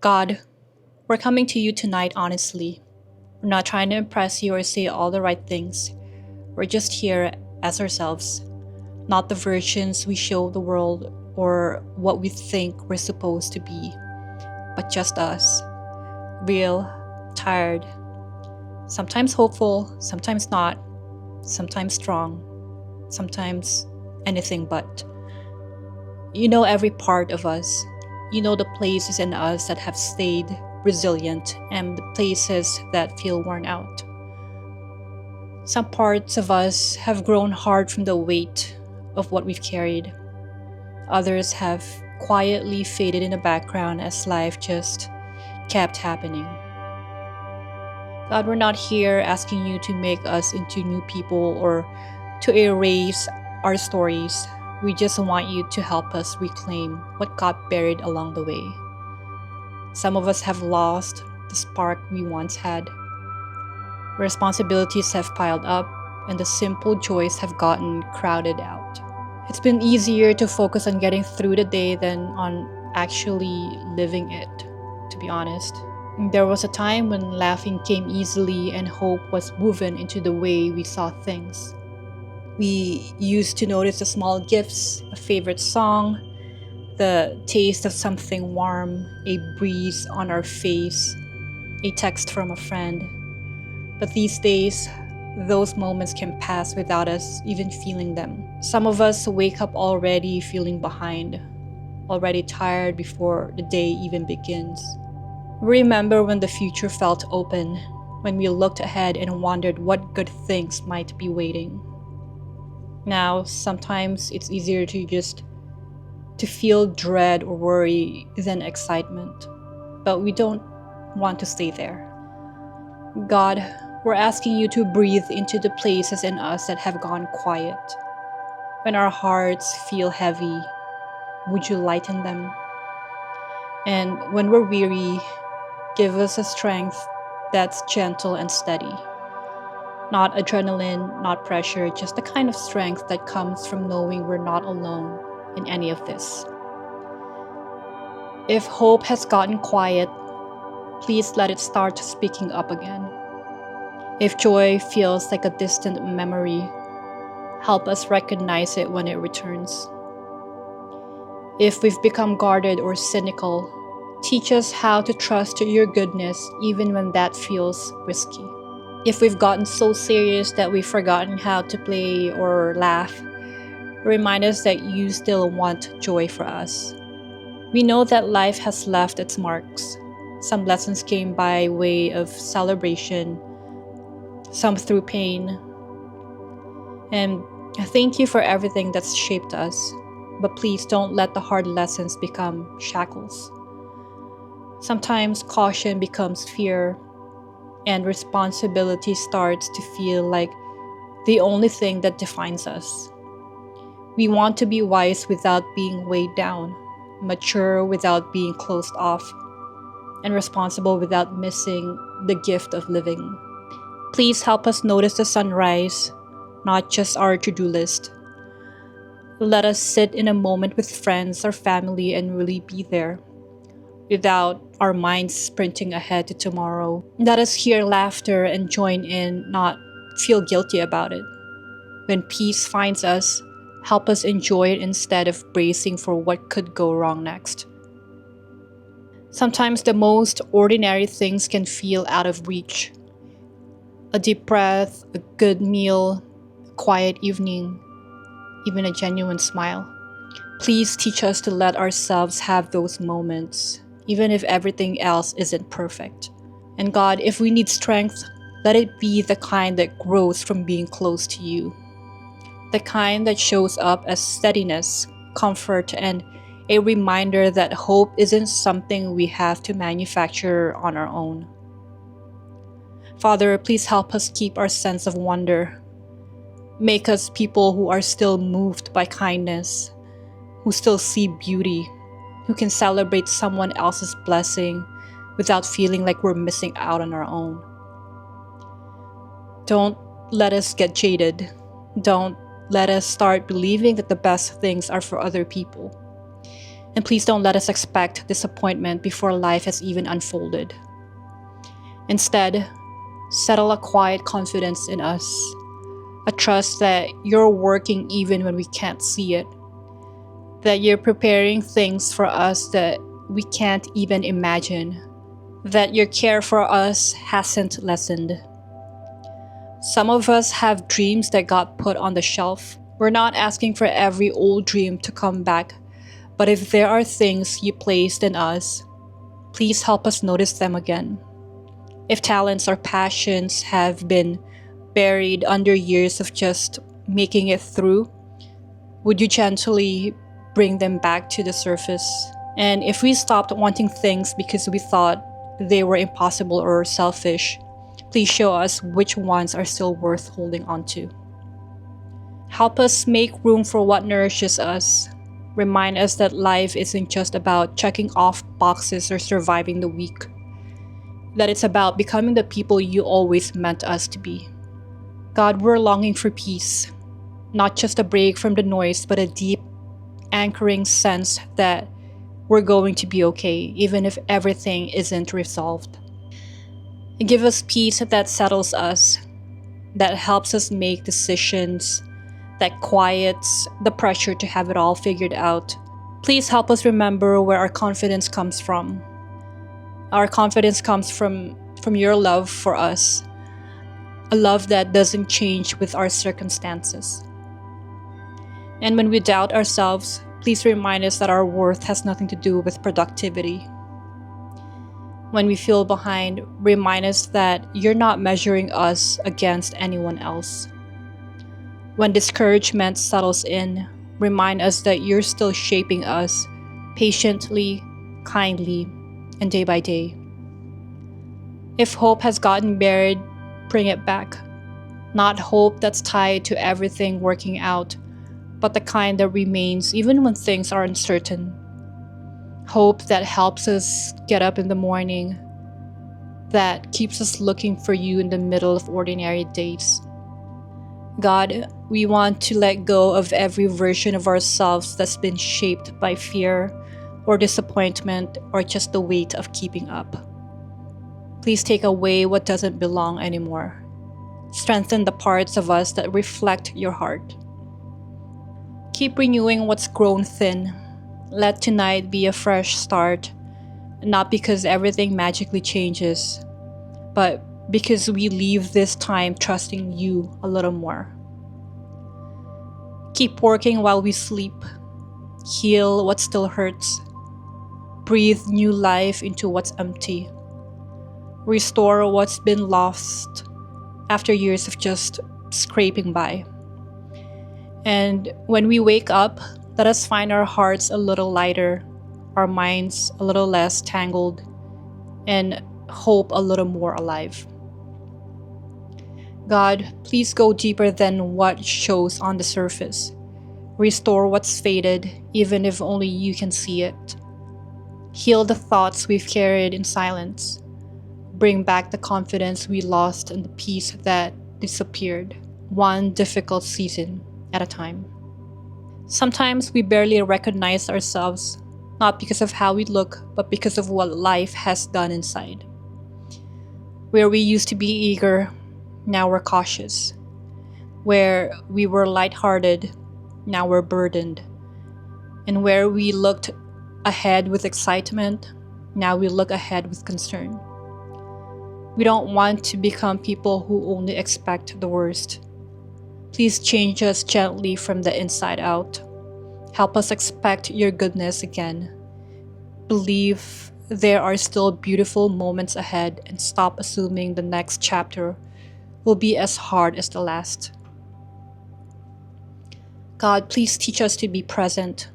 God, we're coming to you tonight honestly. We're not trying to impress you or say all the right things. We're just here as ourselves, not the versions we show the world or what we think we're supposed to be, but just us. Real, tired, sometimes hopeful, sometimes not, sometimes strong, sometimes anything but. You know every part of us. You know the places in us that have stayed resilient and the places that feel worn out. Some parts of us have grown hard from the weight of what we've carried. Others have quietly faded in the background as life just kept happening. God, we're not here asking you to make us into new people or to erase our stories. We just want you to help us reclaim what got buried along the way. Some of us have lost the spark we once had. Responsibilities have piled up, and the simple joys have gotten crowded out. It's been easier to focus on getting through the day than on actually living it, to be honest. There was a time when laughing came easily and hope was woven into the way we saw things. We used to notice the small gifts, a favorite song, the taste of something warm, a breeze on our face, a text from a friend. But these days, those moments can pass without us even feeling them. Some of us wake up already feeling behind, already tired before the day even begins. We remember when the future felt open, when we looked ahead and wondered what good things might be waiting. Now, sometimes it's easier to feel dread or worry than excitement, but we don't want to stay there. God, we're asking you to breathe into the places in us that have gone quiet. When our hearts feel heavy, would you lighten them? And when we're weary, give us a strength that's gentle and steady. Not adrenaline, not pressure, just the kind of strength that comes from knowing we're not alone in any of this. If hope has gotten quiet, please let it start speaking up again. If joy feels like a distant memory, help us recognize it when it returns. If we've become guarded or cynical, teach us how to trust your goodness even when that feels risky. If we've gotten so serious that we've forgotten how to play or laugh, remind us that you still want joy for us. We know that life has left its marks. Some lessons came by way of celebration, some through pain. And thank you for everything that's shaped us, but please don't let the hard lessons become shackles. Sometimes caution becomes fear, and responsibility starts to feel like the only thing that defines us. We want to be wise without being weighed down, mature without being closed off, and responsible without missing the gift of living. Please help us notice the sunrise, not just our to-do list. Let us sit in a moment with friends or family and really be there, without our minds sprinting ahead to tomorrow. Let us hear laughter and join in, not feel guilty about it. When peace finds us, help us enjoy it instead of bracing for what could go wrong next. Sometimes the most ordinary things can feel out of reach. A deep breath, a good meal, a quiet evening, even a genuine smile. Please teach us to let ourselves have those moments, even if everything else isn't perfect. And God, if we need strength, let it be the kind that grows from being close to you. The kind that shows up as steadiness, comfort, and a reminder that hope isn't something we have to manufacture on our own. Father, please help us keep our sense of wonder. Make us people who are still moved by kindness, who still see beauty, who can celebrate someone else's blessing without feeling like we're missing out on our own. Don't let us get jaded. Don't let us start believing that the best things are for other people. And please don't let us expect disappointment before life has even unfolded. Instead, settle a quiet confidence in us, a trust that you're working even when we can't see it, that you're preparing things for us that we can't even imagine, that your care for us hasn't lessened. Some of us have dreams that got put on the shelf. We're not asking for every old dream to come back, but if there are things you placed in us, please help us notice them again. If talents or passions have been buried under years of just making it through, would you gently bring them back to the surface? And if we stopped wanting things because we thought they were impossible or selfish, please show us which ones are still worth holding on to. Help us make room for what nourishes us. Remind us that life isn't just about checking off boxes or surviving the week, that it's about becoming the people you always meant us to be. God, we're longing for peace, not just a break from the noise, but a deep, anchoring sense that we're going to be okay, even if everything isn't resolved. And give us peace that settles us, that helps us make decisions, that quiets the pressure to have it all figured out. Please help us remember where our confidence comes from. Our confidence comes from your love for us, a love that doesn't change with our circumstances. And when we doubt ourselves, please remind us that our worth has nothing to do with productivity. When we feel behind, remind us that you're not measuring us against anyone else. When discouragement settles in, remind us that you're still shaping us patiently, kindly, and day by day. If hope has gotten buried, bring it back. Not hope that's tied to everything working out, but the kind that remains even when things are uncertain. Hope that helps us get up in the morning, that keeps us looking for you in the middle of ordinary days. God, we want to let go of every version of ourselves that's been shaped by fear or disappointment or just the weight of keeping up. Please take away what doesn't belong anymore. Strengthen the parts of us that reflect your heart. Keep renewing what's grown thin. Let tonight be a fresh start, not because everything magically changes, but because we leave this time trusting you a little more. Keep working while we sleep. Heal what still hurts. Breathe new life into what's empty. Restore what's been lost after years of just scraping by. And when we wake up, let us find our hearts a little lighter, our minds a little less tangled, and hope a little more alive. God, please go deeper than what shows on the surface. Restore what's faded, even if only you can see it. Heal the thoughts we've carried in silence. Bring back the confidence we lost and the peace that disappeared, one difficult season at a time. Sometimes we barely recognize ourselves, not because of how we look, but because of what life has done inside. Where we used to be eager, now we're cautious. Where we were lighthearted, now we're burdened. And where we looked ahead with excitement, now we look ahead with concern. We don't want to become people who only expect the worst. Please change us gently from the inside out. Help us expect your goodness again. Believe there are still beautiful moments ahead and stop assuming the next chapter will be as hard as the last. God, please teach us to be present.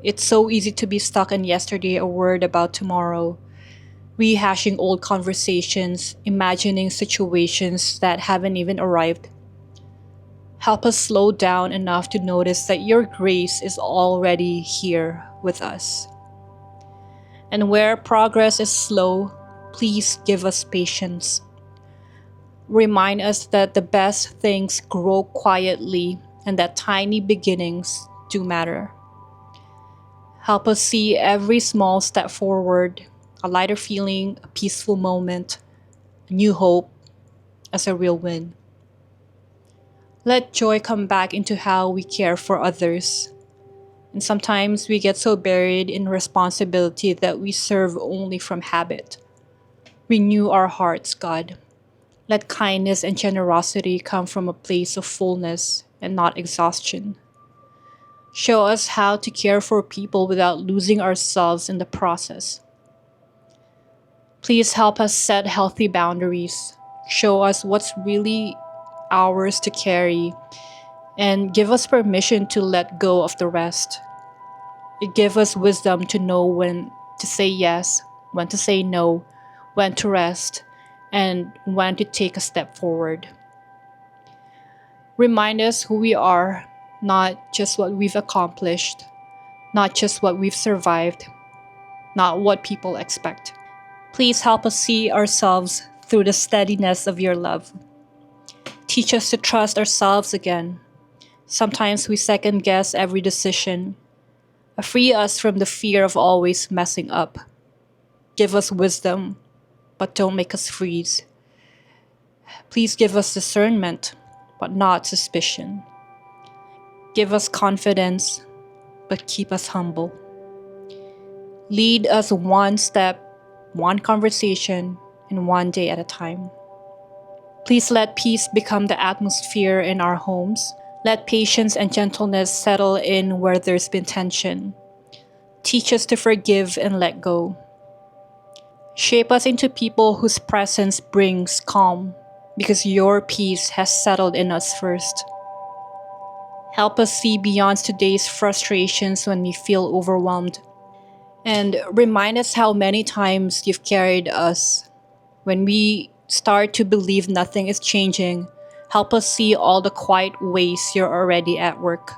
It's so easy to be stuck in yesterday or worried about tomorrow, rehashing old conversations, imagining situations that haven't even arrived. Help us slow down enough to notice that your grace is already here with us. And where progress is slow, please give us patience. Remind us that the best things grow quietly and that tiny beginnings do matter. Help us see every small step forward, a lighter feeling, a peaceful moment, a new hope as a real win. Let joy come back into how we care for others. And sometimes we get so buried in responsibility that we serve only from habit. Renew our hearts, God. Let kindness and generosity come from a place of fullness and not exhaustion. Show us how to care for people without losing ourselves in the process. Please help us set healthy boundaries. Show us what's really ours to carry and give us permission to let go of the rest. Give us wisdom to know when to say yes, when to say no, when to rest, and when to take a step forward. Remind us who we are, not just what we've accomplished, not just what we've survived, not what people expect. Please help us see ourselves through the steadiness of your love. Teach us to trust ourselves again. Sometimes we second guess every decision. Free us from the fear of always messing up. Give us wisdom, but don't make us freeze. Please give us discernment, but not suspicion. Give us confidence, but keep us humble. Lead us one step, one conversation, and one day at a time. Please let peace become the atmosphere in our homes. Let patience and gentleness settle in where there's been tension. Teach us to forgive and let go. Shape us into people whose presence brings calm, because your peace has settled in us first. Help us see beyond today's frustrations when we feel overwhelmed. And remind us how many times you've carried us. When we start to believe nothing is changing, help us see all the quiet ways you're already at work.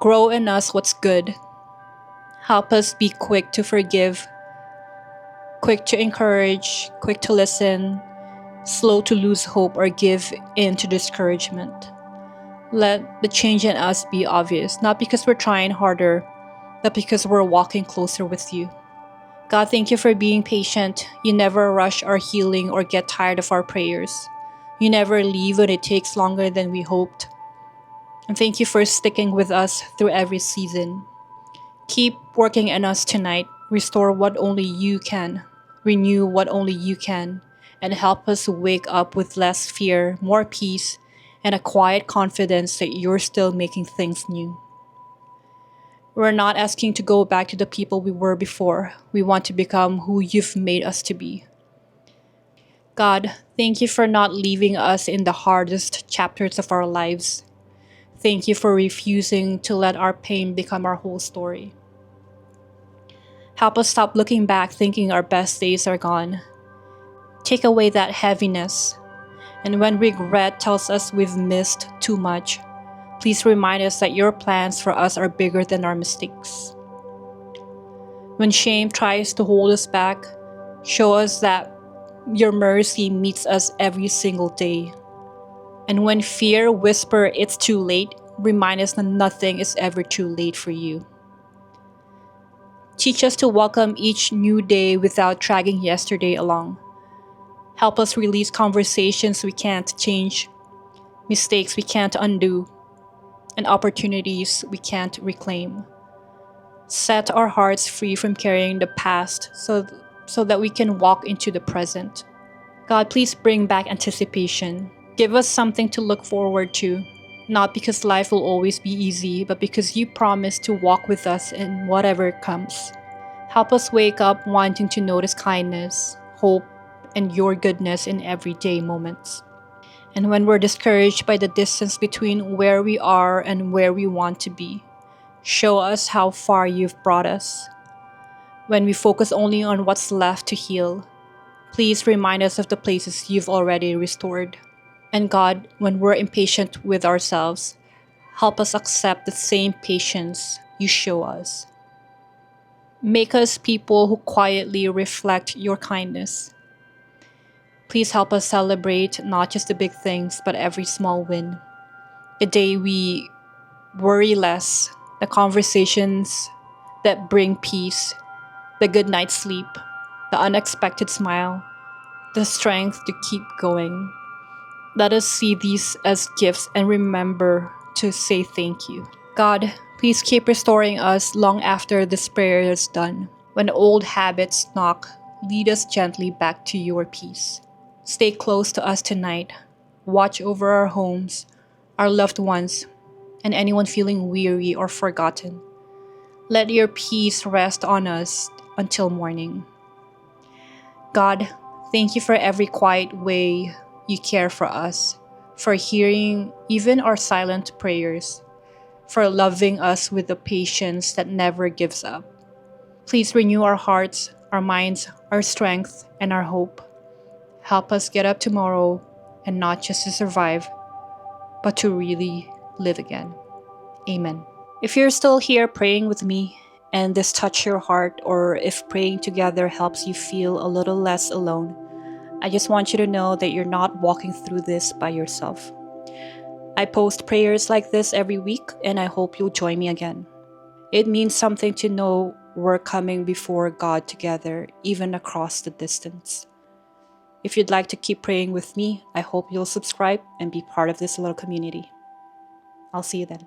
Grow in us what's good. Help us be quick to forgive, quick to encourage, quick to listen, slow to lose hope or give in to discouragement. Let the change in us be obvious, not because we're trying harder, but because we're walking closer with you. God, thank you for being patient. You never rush our healing or get tired of our prayers. You never leave when it takes longer than we hoped. And thank you for sticking with us through every season. Keep working in us tonight. Restore what only you can. Renew what only you can. And help us wake up with less fear, more peace, and a quiet confidence that you're still making things new. We're not asking to go back to the people we were before. We want to become who you've made us to be. God, thank you for not leaving us in the hardest chapters of our lives. Thank you for refusing to let our pain become our whole story. Help us stop looking back thinking our best days are gone. Take away that heaviness. And when regret tells us we've missed too much, please remind us that your plans for us are bigger than our mistakes. When shame tries to hold us back, show us that your mercy meets us every single day. And when fear whispers it's too late, remind us that nothing is ever too late for you. Teach us to welcome each new day without dragging yesterday along. Help us release conversations we can't change, mistakes we can't undo, and opportunities we can't reclaim. Set our hearts free from carrying the past so that we can walk into the present. God, please bring back anticipation. Give us something to look forward to, not because life will always be easy, but because you promise to walk with us in whatever comes. Help us wake up wanting to notice kindness, hope, and your goodness in everyday moments. And when we're discouraged by the distance between where we are and where we want to be, show us how far you've brought us. When we focus only on what's left to heal, please remind us of the places you've already restored. And God, when we're impatient with ourselves, help us accept the same patience you show us. Make us people who quietly reflect your kindness. Please help us celebrate not just the big things, but every small win. The day we worry less, the conversations that bring peace, the good night's sleep, the unexpected smile, the strength to keep going. Let us see these as gifts and remember to say thank you. God, please keep restoring us long after this prayer is done. When old habits knock, lead us gently back to your peace. Stay close to us tonight. Watch over our homes, our loved ones, and anyone feeling weary or forgotten. Let your peace rest on us until morning. God, thank you for every quiet way you care for us, for hearing even our silent prayers, for loving us with a patience that never gives up. Please renew our hearts, our minds, our strength, and our hope. Help us get up tomorrow and not just to survive, but to really live again. Amen. If you're still here praying with me and this touched your heart, or if praying together helps you feel a little less alone, I just want you to know that you're not walking through this by yourself. I post prayers like this every week, and I hope you'll join me again. It means something to know we're coming before God together, even across the distance. If you'd like to keep praying with me, I hope you'll subscribe and be part of this little community. I'll see you then.